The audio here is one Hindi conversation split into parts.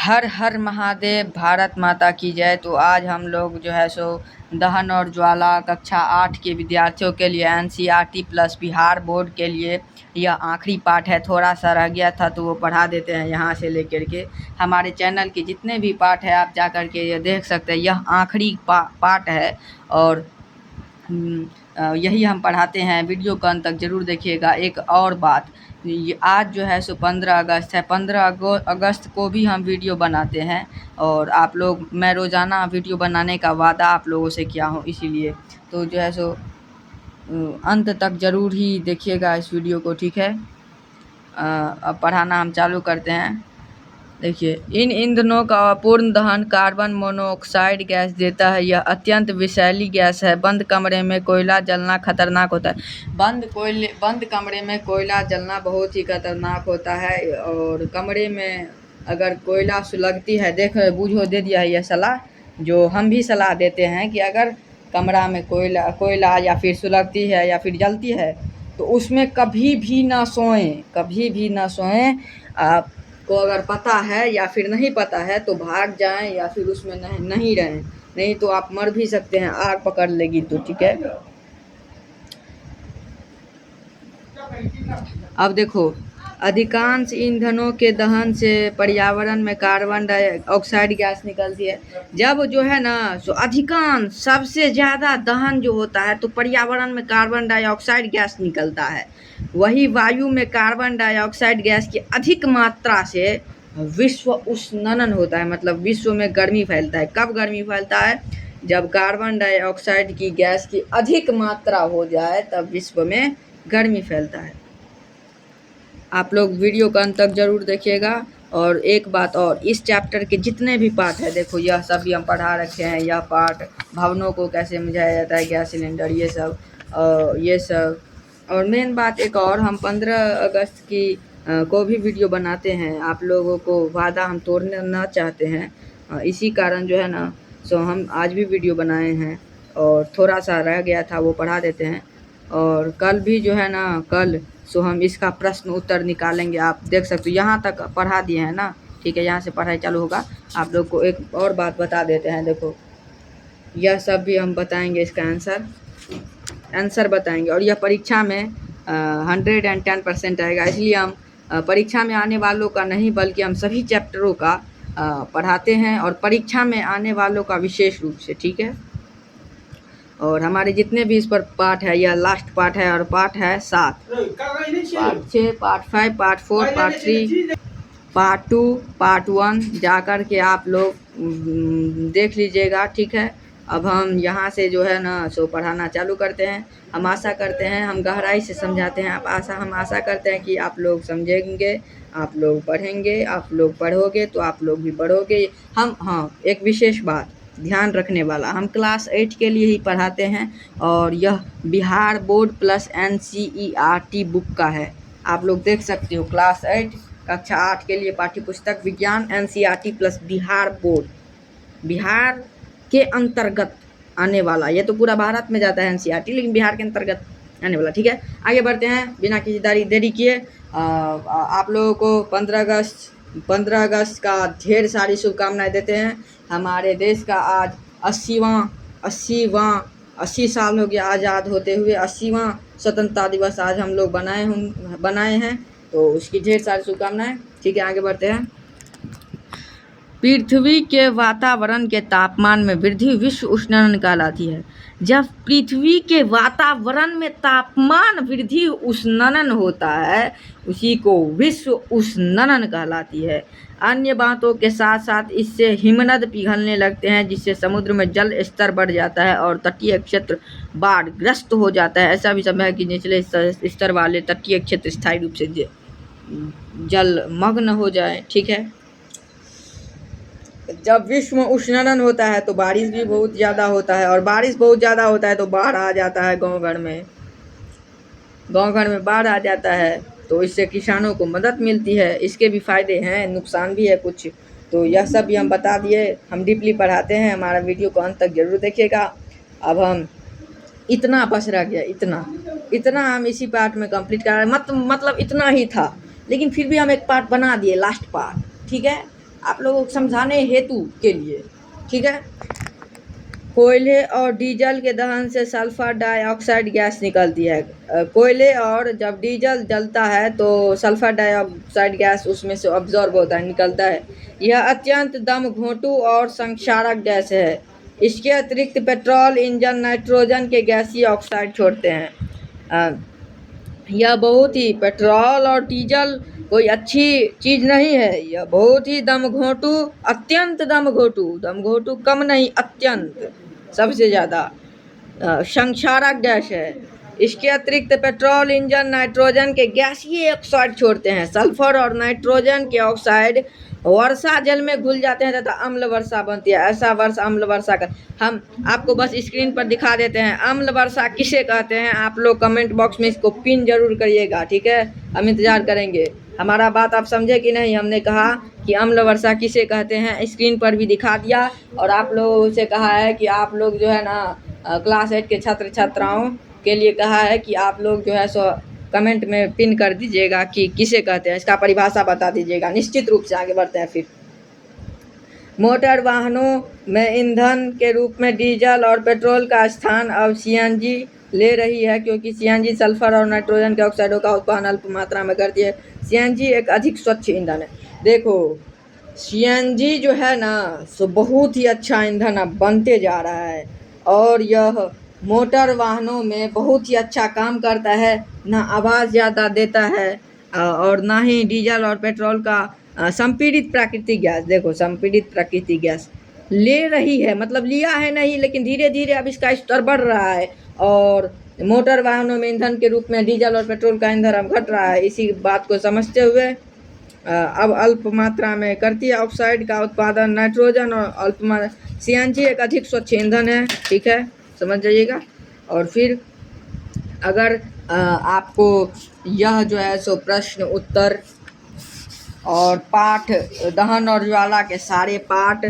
हर हर महादेव, भारत माता की जय। तो आज हम लोग जो है सो दहन और ज्वाला कक्षा 8 के विद्यार्थियों के लिए एनसीईआरटी प्लस बिहार बोर्ड के लिए यह आखिरी पाठ है। थोड़ा सा रह गया था तो वो पढ़ा देते हैं यहाँ से लेकर के। हमारे चैनल के जितने भी पाठ है आप जा कर के ये देख सकते हैं। यह आखिरी पाठ है और यही हम पढ़ाते हैं। वीडियो को अंत तक ज़रूर देखिएगा। एक और बात, आज जो है सो 15 अगस्त है। 15 अगस्त को भी हम वीडियो बनाते हैं और आप लोग, मैं रोज़ाना वीडियो बनाने का वादा आप लोगों से किया हूँ, इसीलिए तो जो है सो अंत तक ज़रूर ही देखिएगा इस वीडियो को, ठीक है। अब पढ़ाना हम चालू करते हैं। देखिए, इन ईंधनों का अपूर्ण दहन कार्बन मोनोऑक्साइड गैस देता है। यह अत्यंत विषैली गैस है। बंद कमरे में कोयला जलना खतरनाक होता है। बंद कमरे में कोयला जलना बहुत ही खतरनाक होता है। और कमरे में अगर कोयला सुलगती है, देखो बूझो दे दिया है यह सलाह, जो हम भी सलाह देते हैं कि अगर कमरा में कोयला या फिर सुलगती है या फिर जलती है तो उसमें कभी भी ना सोएं, कभी भी ना सोएं। आप को अगर पता है या फिर नहीं पता है तो भाग जाएं या फिर उसमें नहीं रहें, नहीं तो आप मर भी सकते हैं, आग पकड़ लेगी तो, ठीक है। अब देखो, अधिकांश ईंधनों के दहन से पर्यावरण में कार्बन डाइऑक्साइड गैस निकलती है। जब जो है ना सो अधिकांश, सबसे ज़्यादा दहन जो होता है तो पर्यावरण में कार्बन डाइऑक्साइड गैस निकलता है। वही वायु में कार्बन डाइऑक्साइड गैस की अधिक मात्रा से विश्व उष्णन होता है, मतलब विश्व में गर्मी फैलता है। कब गर्मी फैलता है? जब कार्बन डाइऑक्साइड की गैस की अधिक मात्रा हो जाए तब विश्व में गर्मी फैलता है। आप लोग वीडियो का अंत तक ज़रूर देखिएगा। और एक बात और, इस चैप्टर के जितने भी पार्ट है, देखो यह सब भी हम पढ़ा रखे हैं। यह पार्ट भवनों को कैसे बुझाया जाता है, गैस सिलेंडर, ये सब। और मेन बात एक और, हम 15 अगस्त की को भी वीडियो बनाते हैं। आप लोगों को वादा हम तोड़ना चाहते हैं, इसी कारण जो है ना सो हम आज भी वीडियो बनाए हैं और थोड़ा सा रह गया था वो पढ़ा देते हैं। और कल भी जो है ना, कल सो हम इसका प्रश्न उत्तर निकालेंगे। आप देख सकते हो, यहाँ तक पढ़ा दिए हैं ना, ठीक है। यहाँ से पढ़ाई चालू होगा। आप लोग को एक और बात बता देते हैं। देखो, यह सब भी हम बताएंगे, इसका आंसर बताएंगे। और यह परीक्षा में 110% आएगा, इसलिए हम परीक्षा में आने वालों का नहीं बल्कि हम सभी चैप्टरों का पढ़ाते हैं और परीक्षा में आने वालों का विशेष रूप से, ठीक है। और हमारे जितने भी इस पर पार्ट है, यह लास्ट पार्ट है और पार्ट है 7, part 6, part 5, part 4, part 3, part 2, part 1 जा कर के आप लोग देख लीजिएगा, ठीक है। अब हम यहाँ से जो है ना सो पढ़ाना चालू करते हैं। हम आशा करते हैं, हम गहराई से समझाते हैं। हम आशा करते हैं कि आप लोग समझेंगे, आप लोग पढ़ेंगे, आप लोग पढ़ोगे तो आप लोग भी पढ़ोगे। हाँ, एक विशेष बात ध्यान रखने वाला, हम क्लास 8 के लिए ही पढ़ाते हैं और यह Bihar board plus NCERT book का है। आप लोग देख सकते हो, क्लास 8 कक्षा 8 के लिए पाठ्य पुस्तक विज्ञान NCERT plus Bihar board, Bihar के अंतर्गत आने वाला। ये तो पूरा भारत में जाता है एनसीईआरटी, लेकिन बिहार के अंतर्गत आने वाला, ठीक है। आगे बढ़ते हैं बिना किसी देरी किए। आप लोगों को 15 अगस्त का ढेर सारी शुभकामनाएं देते हैं। हमारे देश का आज 80 साल हो गया आज़ाद होते हुए। 80वां स्वतंत्रता दिवस आज हम लोग बनाए हैं, तो उसकी ढेर सारी शुभकामनाएं, ठीक है। आगे बढ़ते हैं। पृथ्वी के वातावरण के तापमान में वृद्धि विश्व उष्णन कहलाती है। जब पृथ्वी के वातावरण में तापमान वृद्धि उष्णन होता है, उसी को विश्व उष्णन कहलाती है। अन्य बातों के साथ साथ इससे हिमनद पिघलने लगते हैं, जिससे समुद्र में जल स्तर बढ़ जाता है और तटीय क्षेत्र बाढ़ग्रस्त हो जाता है। ऐसा भी संभव है कि निचले स्तर वाले तटीय क्षेत्र स्थायी रूप से जलमग्न हो जाए, ठीक है। जब विश्व उष्णन होता है तो बारिश भी बहुत ज़्यादा होता है, और बारिश बहुत ज़्यादा होता है तो बाढ़ आ जाता है। गांव घर में बाढ़ आ जाता है, तो इससे किसानों को मदद मिलती है। इसके भी फायदे हैं, नुकसान भी है कुछ। तो यह सब भी हम बता दिए। हम डीपली पढ़ाते हैं, हमारा वीडियो को अंत तक जरूर देखिएगा। अब हम इतना बस रह गया, इतना हम इसी पार्ट में कंप्लीट कर रहे हैं। मतलब इतना ही था, लेकिन फिर भी हम एक पार्ट बना दिए, लास्ट पार्ट, ठीक है। आप लोगों को समझाने हेतु के लिए, ठीक है। कोयले और डीजल के दहन से सल्फर डाइऑक्साइड गैस निकलती है। कोयले और जब डीजल जलता है तो सल्फर डाइऑक्साइड गैस उसमें से ऑब्जॉर्ब होता है, निकलता है। यह अत्यंत दम घोंटू और संक्षारक गैस है। इसके अतिरिक्त पेट्रोल इंजन नाइट्रोजन के गैसीय ऑक्साइड छोड़ते हैं। यह बहुत ही, पेट्रोल और डीजल कोई अच्छी चीज़ नहीं है। यह बहुत ही दम घोंटू, अत्यंत दम घोंटू कम नहीं, अत्यंत सबसे ज़्यादा संक्षारक गैस है। इसके अतिरिक्त पेट्रोल इंजन नाइट्रोजन के गैसीय ऑक्साइड छोड़ते हैं। सल्फर और नाइट्रोजन के ऑक्साइड वर्षा जल में घुल जाते हैं तथा अम्ल वर्षा बनती है। ऐसा वर्षा, अम्ल वर्षा का हम आपको बस स्क्रीन पर दिखा देते हैं। अम्ल वर्षा किसे कहते हैं, आप लोग कमेंट बॉक्स में इसको पिन जरूर करिएगा, ठीक है। हम इंतज़ार करेंगे। हमारा बात आप समझे कि नहीं। हमने कहा कि अम्ल वर्षा किसे कहते हैं, स्क्रीन पर भी दिखा दिया। और आप लोगों से कहा है कि आप लोग जो है ना क्लास 8 के छात्र छात्राओं के लिए कहा है कि आप लोग जो है सो कमेंट में पिन कर दीजिएगा कि किसे कहते हैं, इसका परिभाषा बता दीजिएगा। निश्चित रूप से आगे बढ़ते हैं। फिर मोटर वाहनों में ईंधन के रूप में डीजल और पेट्रोल का स्थान अब सीएनजी ले रही है, क्योंकि सीएनजी सल्फर और नाइट्रोजन के ऑक्साइडों का उत्पादन अल्प मात्रा में करती है। सीएनजी एक अधिक स्वच्छ ईंधन है। देखो सीएनजी जो है ना सो बहुत ही अच्छा ईंधन अब बनते जा रहा है, और यह मोटर वाहनों में बहुत ही अच्छा काम करता है। ना आवाज़ ज़्यादा देता है और ना ही डीजल और पेट्रोल का संपीड़ित प्राकृतिक गैस, देखो संपीड़ित प्राकृतिक गैस ले रही है, मतलब लिया है नहीं, लेकिन धीरे धीरे अब इसका स्तर बढ़ रहा है। और मोटर वाहनों में ईंधन के रूप में डीजल और पेट्रोल का ईंधन अब घट रहा है। इसी बात को समझते हुए अब अल्प मात्रा में करती है ऑक्साइड का उत्पादन नाइट्रोजन, और अल्प मात्रा सीएनजी एक अधिक स्वच्छ ईंधन है, ठीक है, समझ जाइएगा। और फिर अगर आपको यह जो है सो प्रश्न उत्तर और पाठ दहन और ज्वाला के सारे पाठ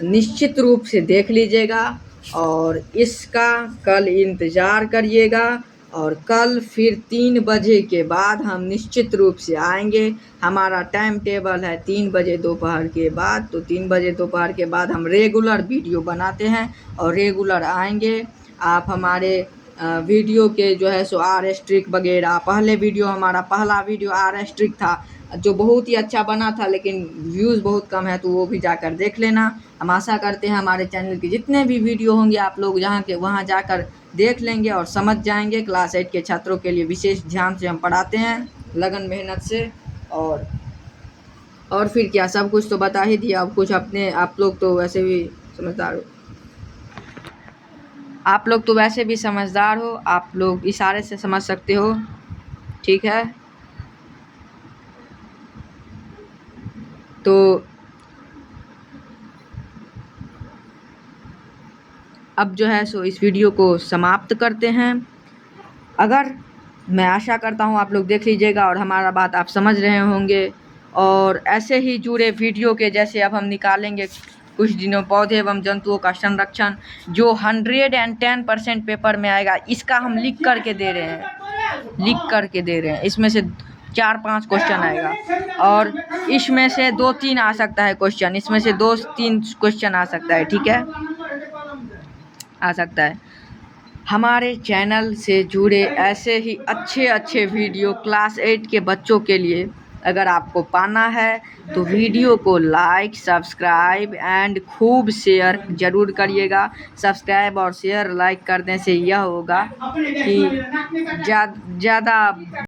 निश्चित रूप से देख लीजिएगा, और इसका कल इंतज़ार करिएगा। और कल फिर 3 बजे के बाद हम निश्चित रूप से आएंगे। हमारा टाइम टेबल है 3 बजे दोपहर के बाद, तो 3 बजे दोपहर के बाद हम रेगुलर वीडियो बनाते हैं और रेगुलर आएंगे। आप हमारे वीडियो के जो है सो आर स्ट्रिक वगैरह, पहले वीडियो हमारा पहला वीडियो आर स्ट्रिक था जो बहुत ही अच्छा बना था, लेकिन व्यूज़ बहुत कम है, तो वो भी जाकर देख लेना। हम आशा करते हैं हमारे चैनल के जितने भी वीडियो होंगे आप लोग जहाँ के वहाँ जाकर देख लेंगे और समझ जाएंगे। क्लास 8 के छात्रों के लिए विशेष ध्यान से हम पढ़ाते हैं, लगन मेहनत से। और फिर क्या, सब कुछ तो बता ही दिया। अब कुछ अपने, आप लोग तो वैसे भी समझदार हो, आप लोग तो वैसे भी समझदार हो, आप लोग इशारे से समझ सकते हो, ठीक है। तो अब जो है सो इस वीडियो को समाप्त करते हैं। अगर, मैं आशा करता हूँ आप लोग देख लीजिएगा और हमारा बात आप समझ रहे होंगे। और ऐसे ही जुड़े वीडियो के जैसे अब हम निकालेंगे कुछ दिनों पौधे एवं जंतुओं का संरक्षण, जो 110% पेपर में आएगा। इसका हम लिख करके दे रहे हैं, इसमें से 4-5 क्वेश्चन आएगा, और इसमें से 2-3 आ सकता है क्वेश्चन, इसमें से 2-3 क्वेश्चन आ सकता है, ठीक है, आ सकता है। हमारे चैनल से जुड़े ऐसे ही अच्छे वीडियो क्लास 8 के बच्चों के लिए अगर आपको पाना है तो वीडियो को लाइक, सब्सक्राइब एंड खूब शेयर ज़रूर करिएगा। सब्सक्राइब और शेयर लाइक करने से यह होगा कि ज़्यादा